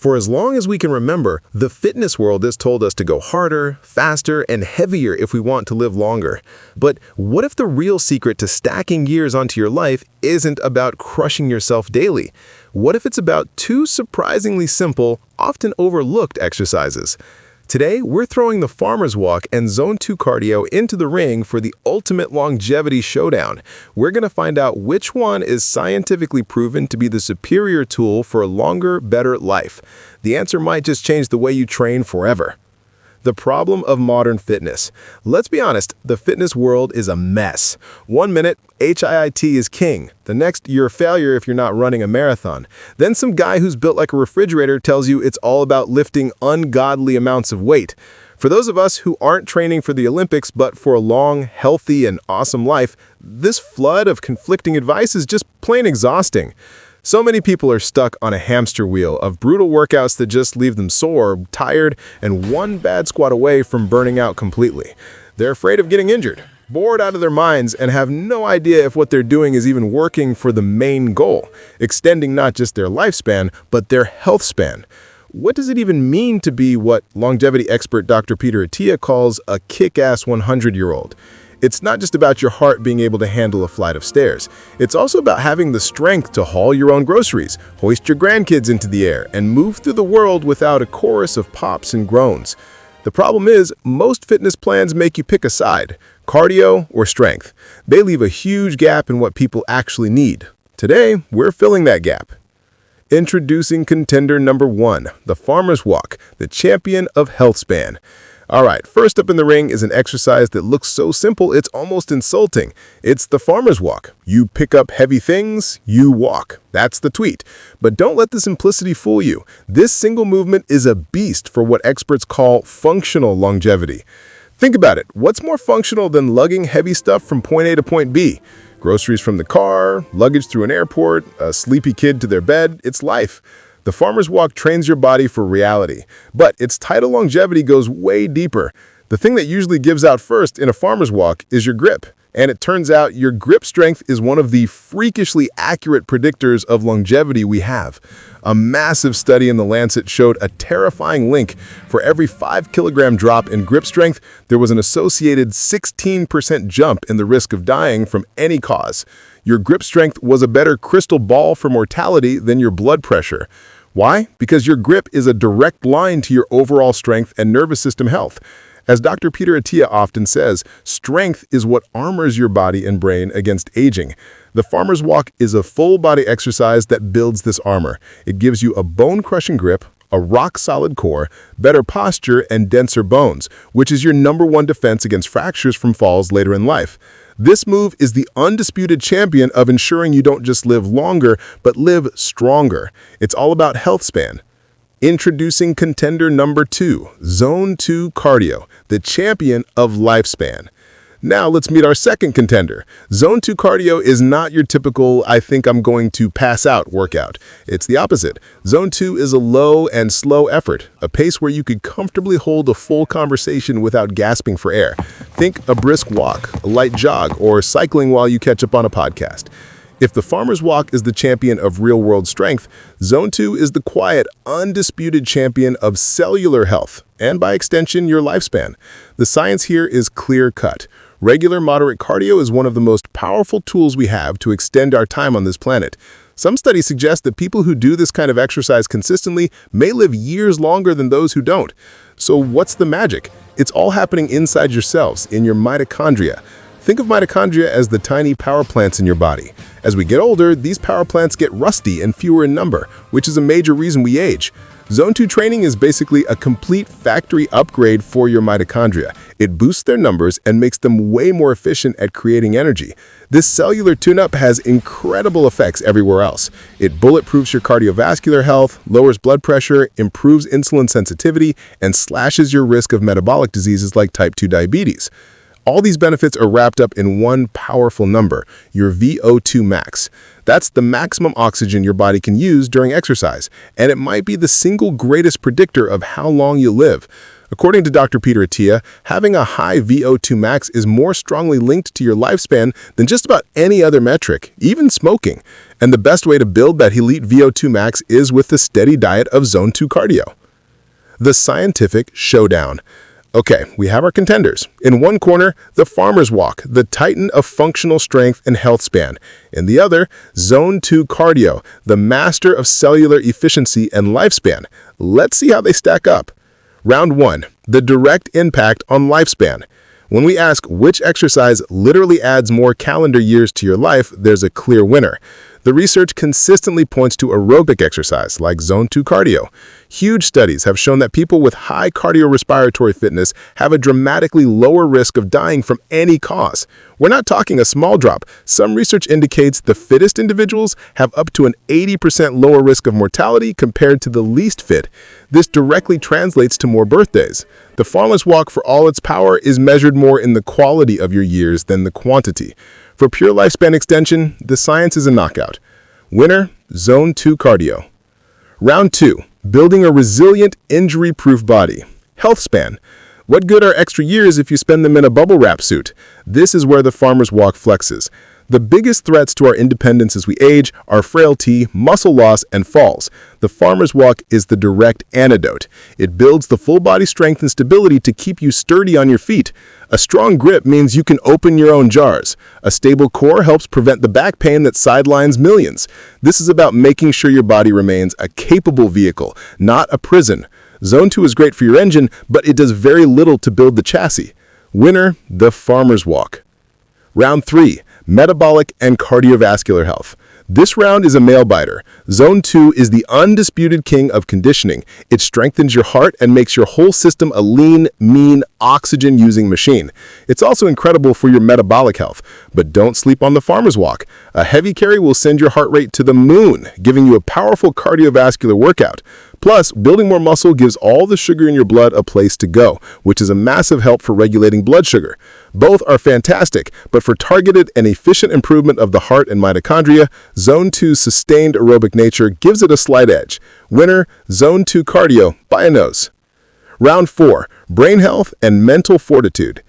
For as long as we can remember, the fitness world has told us to go harder, faster, and heavier if we want to live longer. But what if the real secret to stacking years onto your life isn't about crushing yourself daily? What if it's about two surprisingly simple, often overlooked exercises? Today, we're throwing the farmer's walk and zone 2 cardio into the ring for the ultimate longevity showdown. We're going to find out which one is scientifically proven to be the superior tool for a longer, better life. The answer might just change the way you train forever. The problem of modern fitness. Let's be honest, the fitness world is a mess. 1 minute, HIIT is king. The next, you're a failure if you're not running a marathon. Then some guy who's built like a refrigerator tells you it's all about lifting ungodly amounts of weight. For those of us who aren't training for the Olympics but for a long, healthy, and awesome life, this flood of conflicting advice is just plain exhausting. So many people are stuck on a hamster wheel of brutal workouts that just leave them sore, tired, and one bad squat away from burning out completely. They're afraid of getting injured, bored out of their minds, and have no idea if what they're doing is even working for the main goal, extending not just their lifespan, but their health span. What does it even mean to be what longevity expert Dr. Peter Attia calls a kick-ass 100-year-old? It's not just about your heart being able to handle a flight of stairs. It's also about having the strength to haul your own groceries, hoist your grandkids into the air, and move through the world without a chorus of pops and groans. The problem is, most fitness plans make you pick a side, cardio or strength. They leave a huge gap in what people actually need. Today, we're filling that gap. Introducing contender number 1, the farmer's walk, the champion of health span. All right, first up in the ring is an exercise that looks so simple it's almost insulting. It's the farmer's walk. You pick up heavy things, you walk. That's the tweet. But don't let the simplicity fool you. This single movement is a beast for what experts call functional longevity. Think about it. What's more functional than lugging heavy stuff from point A to point B? Groceries from the car, luggage through an airport, a sleepy kid to their bed. It's life. The farmer's walk trains your body for reality, but its title longevity goes way deeper. The thing that usually gives out first in a farmer's walk is your grip. And it turns out your grip strength is one of the freakishly accurate predictors of longevity we have. A massive study in The Lancet showed a terrifying link. For every 5-kilogram drop in grip strength, there was an associated 16% jump in the risk of dying from any cause. Your grip strength was a better crystal ball for mortality than your blood pressure. Why? Because your grip is a direct line to your overall strength and nervous system health. As Dr. Peter Attia often says, strength is what armors your body and brain against aging. The farmer's walk is a full-body exercise that builds this armor. It gives you a bone-crushing grip, a rock-solid core, better posture, and denser bones, which is your #1 defense against fractures from falls later in life. This move is the undisputed champion of ensuring you don't just live longer, but live stronger. It's all about health span. Introducing contender number 2, Zone 2 Cardio, the champion of lifespan. Now let's meet our second contender. Zone 2 Cardio is not your typical, I think I'm going to pass out workout. It's the opposite. Zone 2 is a low and slow effort, a pace where you could comfortably hold a full conversation without gasping for air. Think a brisk walk, a light jog, or cycling while you catch up on a podcast. If the farmer's walk is the champion of real-world strength, Zone 2 is the quiet, undisputed champion of cellular health, and by extension, your lifespan. The science here is clear-cut. Regular moderate cardio is one of the most powerful tools we have to extend our time on this planet. Some studies suggest that people who do this kind of exercise consistently may live years longer than those who don't. So what's the magic? It's all happening inside your cells, in your mitochondria. Think of mitochondria as the tiny power plants in your body. As we get older, these power plants get rusty and fewer in number, which is a major reason we age. Zone 2 training is basically a complete factory upgrade for your mitochondria. It boosts their numbers and makes them way more efficient at creating energy. This cellular tune-up has incredible effects everywhere else. It bulletproofs your cardiovascular health, lowers blood pressure, improves insulin sensitivity, and slashes your risk of metabolic diseases like type 2 diabetes. All these benefits are wrapped up in one powerful number, your VO2 max. That's the maximum oxygen your body can use during exercise, and it might be the single greatest predictor of how long you live. According to Dr. Peter Attia, having a high VO2 max is more strongly linked to your lifespan than just about any other metric, even smoking. And the best way to build that elite VO2 max is with the steady diet of Zone 2 cardio. The scientific showdown. Okay, we have our contenders. In one corner, the farmer's walk, the titan of functional strength and health span. In the other, Zone 2 cardio, the master of cellular efficiency and lifespan. Let's see how they stack up. Round 1, the direct impact on lifespan. When we ask which exercise literally adds more calendar years to your life, there's a clear winner. The research consistently points to aerobic exercise like Zone 2 cardio. Huge studies have shown that people with high cardiorespiratory fitness have a dramatically lower risk of dying from any cause. We're not talking a small drop. Some research indicates the fittest individuals have up to an 80% lower risk of mortality compared to the least fit. This directly translates to more birthdays. The farmer's walk, for all its power, is measured more in the quality of your years than the quantity. For pure lifespan extension, the science is a knockout. Winner, Zone 2 cardio. Round 2, building a resilient, injury-proof body. Health span. What good are extra years if you spend them in a bubble wrap suit? This is where the farmer's walk flexes. The biggest threats to our independence as we age are frailty, muscle loss, and falls. The farmer's walk is the direct antidote. It builds the full body strength and stability to keep you sturdy on your feet. A strong grip means you can open your own jars. A stable core helps prevent the back pain that sidelines millions. This is about making sure your body remains a capable vehicle, not a prison. Zone 2 is great for your engine, but it does very little to build the chassis. Winner, the farmer's walk. Round 3, metabolic and cardiovascular health. This round is a nail-biter. Zone 2 is the undisputed king of conditioning. It strengthens your heart and makes your whole system a lean, mean, oxygen-using machine. It's also incredible for your metabolic health. But don't sleep on the farmer's walk. A heavy carry will send your heart rate to the moon, giving you a powerful cardiovascular workout. Plus, building more muscle gives all the sugar in your blood a place to go, which is a massive help for regulating blood sugar. Both are fantastic, but for targeted and efficient improvement of the heart and mitochondria, Zone 2's sustained aerobic nature gives it a slight edge. Winner, Zone 2 cardio by a nose. Round 4, brain health and mental fortitude.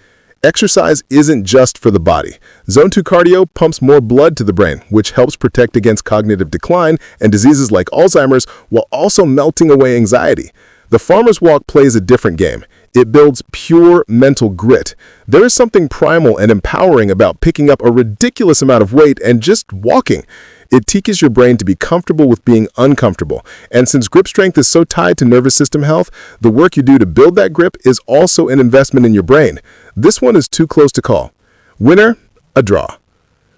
Exercise isn't just for the body. Zone 2 cardio pumps more blood to the brain, which helps protect against cognitive decline and diseases like Alzheimer's while also melting away anxiety. The farmer's walk plays a different game. It builds pure mental grit. There is something primal and empowering about picking up a ridiculous amount of weight and just walking. It teaches your brain to be comfortable with being uncomfortable. And since grip strength is so tied to nervous system health, the work you do to build that grip is also an investment in your brain. This one is too close to call. Winner, a draw.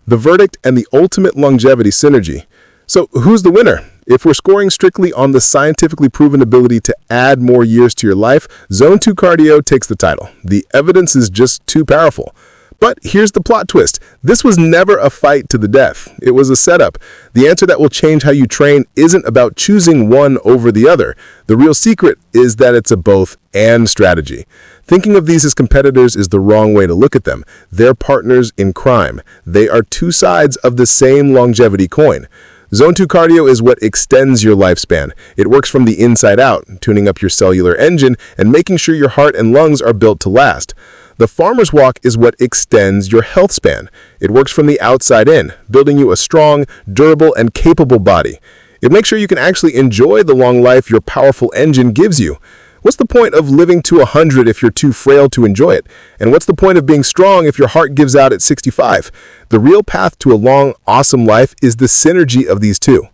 The verdict and the ultimate longevity synergy. So who's the winner? If we're scoring strictly on the scientifically proven ability to add more years to your life, Zone 2 cardio takes the title. The evidence is just too powerful. But here's the plot twist. This was never a fight to the death. It was a setup. The answer that will change how you train isn't about choosing one over the other. The real secret is that it's a both-and strategy. Thinking of these as competitors is the wrong way to look at them. They're partners in crime. They are two sides of the same longevity coin. Zone 2 cardio is what extends your lifespan. It works from the inside out, tuning up your cellular engine and making sure your heart and lungs are built to last. The farmer's walk is what extends your health span. It works from the outside in, building you a strong, durable, and capable body. It makes sure you can actually enjoy the long life your powerful engine gives you. What's the point of living to 100 if you're too frail to enjoy it? And what's the point of being strong if your heart gives out at 65? The real path to a long, awesome life is the synergy of these two.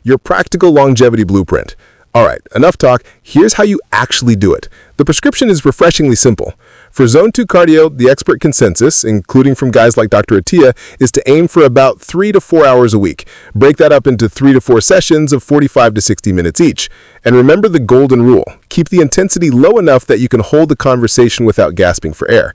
Your practical longevity blueprint. All right, enough talk. Here's how you actually do it. The prescription is refreshingly simple. For Zone 2 cardio, the expert consensus, including from guys like Dr. Attia, is to aim for about 3 to 4 hours a week. Break that up into 3 to 4 sessions of 45 to 60 minutes each. And remember the golden rule. Keep the intensity low enough that you can hold the conversation without gasping for air.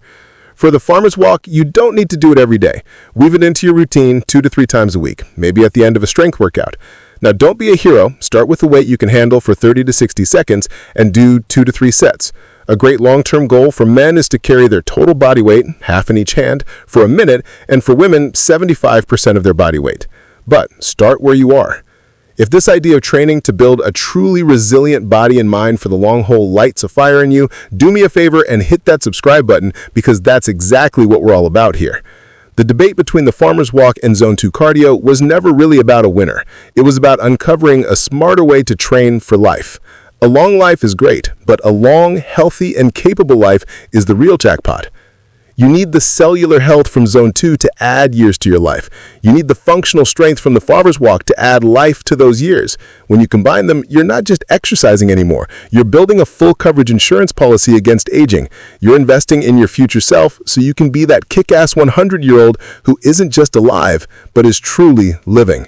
For the farmer's walk, you don't need to do it every day. Weave it into your routine 2 to 3 times a week, maybe at the end of a strength workout. Now, don't be a hero. Start with the weight you can handle for 30 to 60 seconds and do 2 to 3 sets. A great long-term goal for men is to carry their total body weight, half in each hand, for a minute, and for women, 75% of their body weight. But start where you are. If this idea of training to build a truly resilient body and mind for the long haul lights a fire in you, do me a favor and hit that subscribe button, because that's exactly what we're all about here. The debate between the farmer's walk and Zone 2 cardio was never really about a winner. It was about uncovering a smarter way to train for life. A long life is great, but a long, healthy, and capable life is the real jackpot. You need the cellular health from Zone 2 to add years to your life. You need the functional strength from the farmer's walk to add life to those years. When you combine them, you're not just exercising anymore. You're building a full coverage insurance policy against aging. You're investing in your future self so you can be that kick-ass 100-year-old who isn't just alive, but is truly living.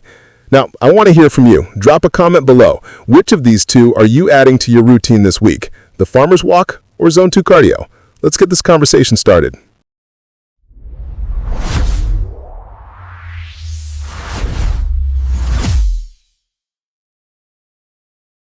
Now, I want to hear from you. Drop a comment below. Which of these two are you adding to your routine this week? The farmer's walk or Zone 2 cardio? Let's get this conversation started.